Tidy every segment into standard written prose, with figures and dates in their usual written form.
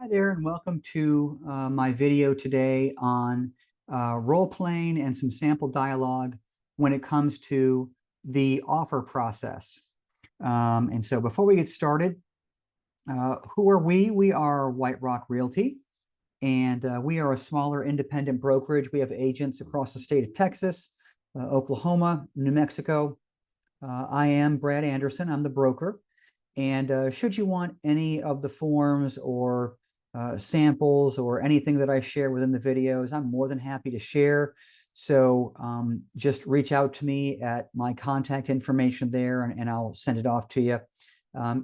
Hi there, and welcome to my video today on role playing and some sample dialogue when it comes to the offer process. And so before we get started, who are we? We are White Rock Realty, and we are a smaller independent brokerage. We have agents across the state of Texas, Oklahoma, New Mexico. I am Brad Anderson. I'm the broker. And should you want any of the forms or samples or anything that I share within the videos, I'm more than happy to share. So just reach out to me at my contact information there, and I'll send it off to you.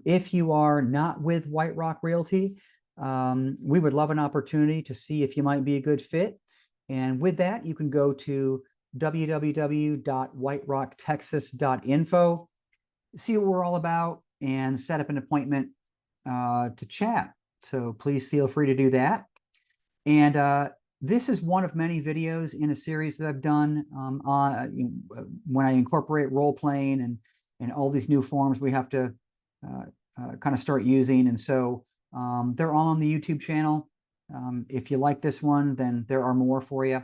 If you are not with White Rock Realty, we would love an opportunity to see if you might be a good fit. And with that, you can go to www.whiterocktexas.info, see what we're all about, and set up an appointment to chat. So please feel free to do that. And this is one of many videos in a series that I've done when I incorporate role playing and all these new forms we have to kind of start using. And so they're all on the YouTube channel. If you like this one, then there are more for you.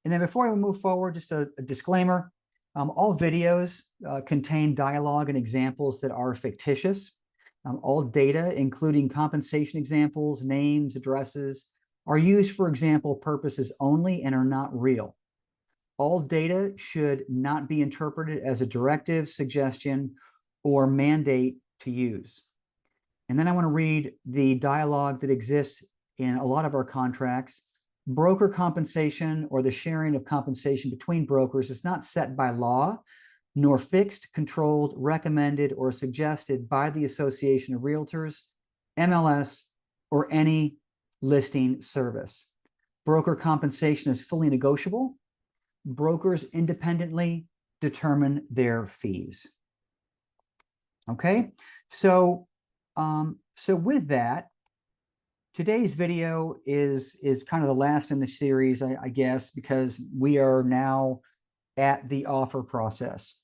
And then before we move forward, just a disclaimer. All videos contain dialogue and examples that are fictitious. All data, including compensation examples, names, addresses, are used for example purposes only and are not real. All data should not be interpreted as a directive, suggestion, or mandate to use. And then I want to read the dialogue that exists in a lot of our contracts. Broker compensation, or the sharing of compensation between brokers, is not set by law, nor fixed, controlled, recommended, or suggested by the Association of Realtors, MLS, or any listing service. Broker compensation is fully negotiable. Brokers independently determine their fees. Okay, so with that, today's video is kind of the last in the series, I guess, because we are now at the offer process.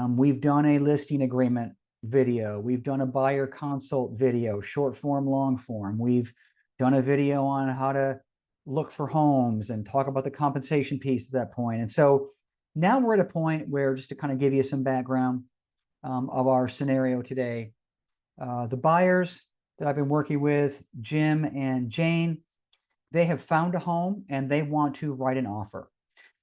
We've done a listing agreement video. We've done a buyer consult video, short form, long form. We've done a video on how to look for homes and talk about the compensation piece at that point. And so now we're at a point where, just to kind of give you some background of our scenario today, the buyers that I've been working with, Jim and Jane, they have found a home and they want to write an offer.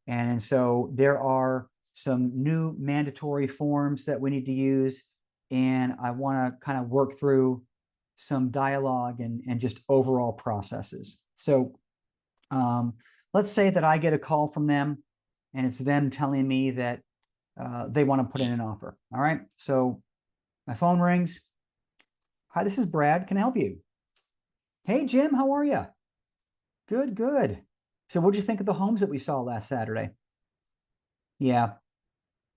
And so there are some new mandatory forms that we need to use. And I want to kind of work through some dialogue and just overall processes. So let's say that I get a call from them and it's them telling me that they want to put in an offer. All right. So my phone rings. Hi, this is Brad. Can I help you? Hey, Jim, how are you? Good, good. So what did you think of the homes that we saw last Saturday? Yeah.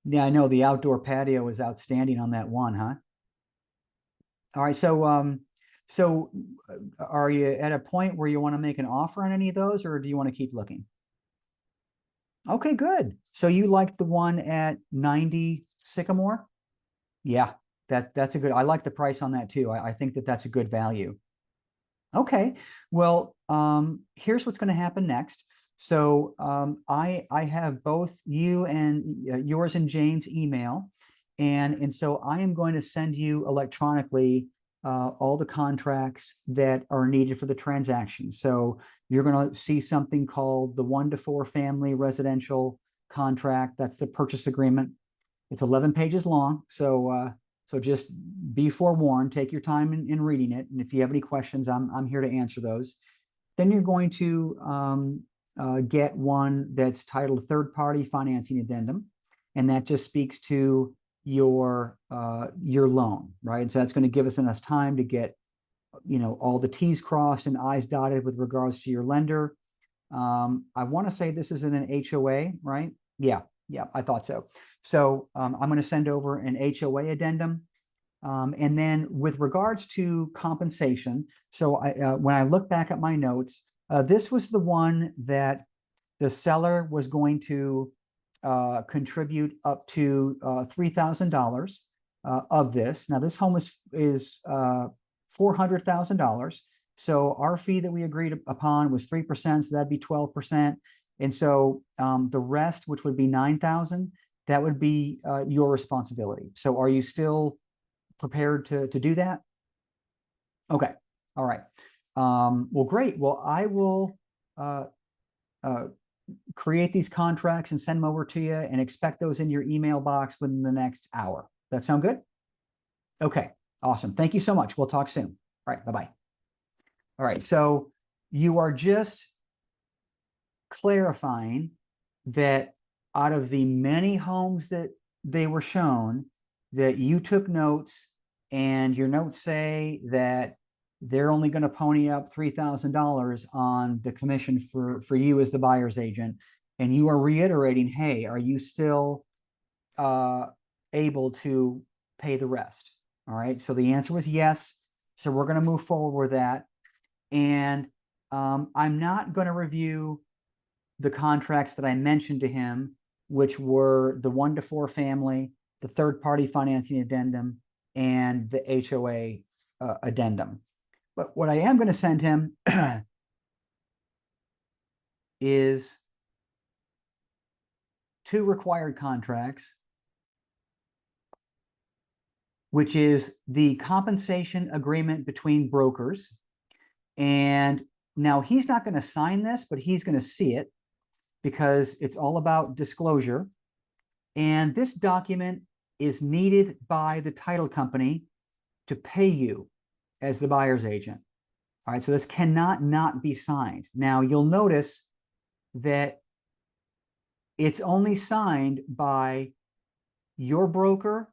Yeah, I know the outdoor patio was outstanding on that one, huh? All right. So are you at a point where you want to make an offer on any of those, or do you want to keep looking? Okay, good. So you liked the one at 90 Sycamore? Yeah, that's a good, I like the price on that too. I think that that's a good value. Okay, well, here's what's going to happen next. So I have both you and yours and Jane's email, and so I am going to send you electronically all the contracts that are needed for the transaction. So you're going to see something called the 1 to 4 family residential contract. That's the purchase agreement. It's 11 pages long. So just be forewarned, take your time in reading it. And if you have any questions, I'm here to answer those. Then you're going to get one that's titled Third-Party Financing Addendum. And that just speaks to your loan, right? And so that's going to give us enough time to get, all the T's crossed and I's dotted with regards to your lender. I want to say this is in an HOA, right? Yeah, I thought so. So I'm going to send over an HOA addendum. And then with regards to compensation, so when I look back at my notes, this was the one that the seller was going to contribute up to $3,000 of this. Now, this home is $400,000. So our fee that we agreed upon was 3%, so that'd be 12%. And so the rest, which would be 9,000, that would be your responsibility. So are you still prepared to do that? Okay. All right. Well, great. Well, I will create these contracts and send them over to you, and expect those in your email box within the next hour. That sound good? Okay. Awesome. Thank you so much. We'll talk soon. All right. Bye-bye. All right. So you are just clarifying that out of the many homes that they were shown, that you took notes, and your notes say that they're only going to pony up $3,000 on the commission for you as the buyer's agent. And you are reiterating, hey, are you still able to pay the rest? All right. So the answer was yes. So we're going to move forward with that. And I'm not going to review the contracts that I mentioned to him, which were the 1-to-4 family, the third-party financing addendum, and the HOA addendum. But what I am going to send him is 2 required contracts, which is the compensation agreement between brokers. And now he's not going to sign this, but he's going to see it, because it's all about disclosure. And this document is needed by the title company to pay you as the buyer's agent. All right, so this cannot not be signed. Now, you'll notice that it's only signed by your broker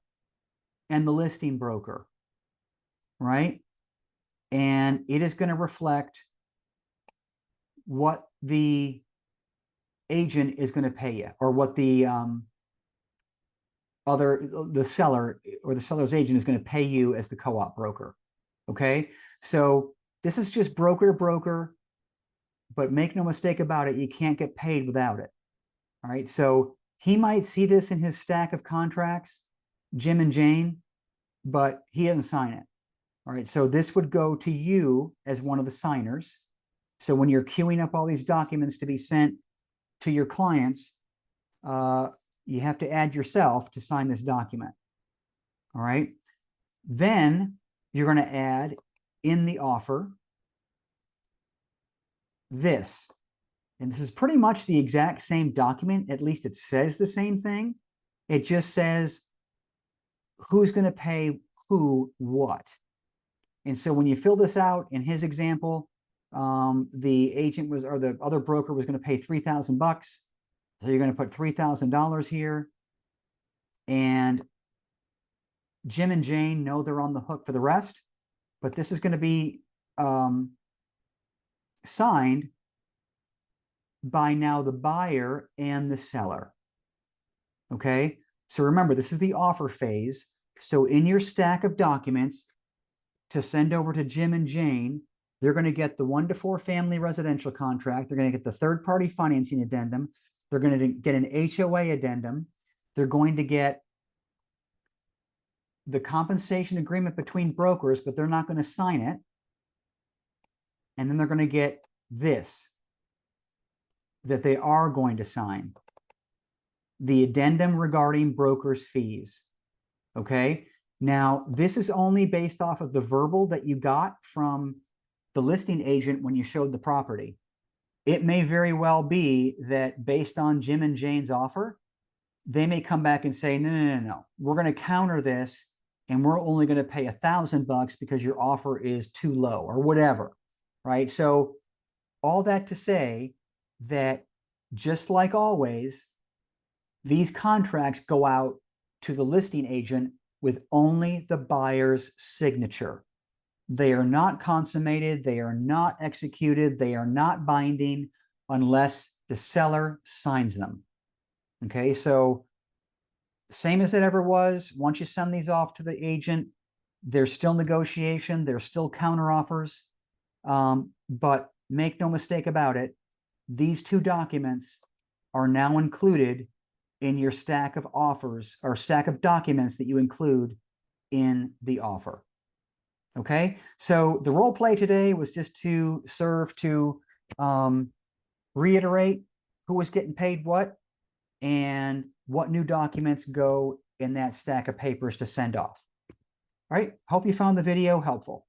and the listing broker, right? And it is going to reflect what the agent is going to pay you, or what the seller or the seller's agent is going to pay you as the co-op broker. Okay, so this is just broker to broker, but make no mistake about it, you can't get paid without it. All right, so he might see this in his stack of contracts, Jim and Jane, but he doesn't sign it. All right, so this would go to you as one of the signers. So when you're queuing up all these documents to be sent to your clients, you have to add yourself to sign this document. All right. Then you're going to add in the offer this. And this is pretty much the exact same document. At least it says the same thing. It just says who's going to pay who what. And so when you fill this out, in his example, the agent was, or the other broker was going to pay $3,000. So you're going to put $3,000 here, and Jim and Jane know they're on the hook for the rest, but this is going to be signed by now the buyer and the seller. Okay, so remember, this is the offer phase. So in your stack of documents to send over to Jim and Jane, they're going to get the 1-to-4 family residential contract. They're going to get the third-party financing addendum. They're going to get an HOA addendum. They're going to get the compensation agreement between brokers, but they're not going to sign it. And then they're going to get this that they are going to sign: the addendum regarding brokers' fees. Okay. Now, this is only based off of the verbal that you got from the listing agent when you showed the property. It may very well be that based on Jim and Jane's offer, they may come back and say, no, we're going to counter this, and we're only going to pay $1,000 because your offer is too low, or whatever, right? So all that to say that, just like always, these contracts go out to the listing agent with only the buyer's signature. They are not consummated. They are not executed. They are not binding unless the seller signs them. Okay, so same as it ever was. Once you send these off to the agent, there's still negotiation. There's still counteroffers. But make no mistake about it, these 2 documents are now included in your stack of offers, or stack of documents that you include in the offer. Okay, so the role play today was just to serve to reiterate who was getting paid what and what new documents go in that stack of papers to send off. All right, hope you found the video helpful.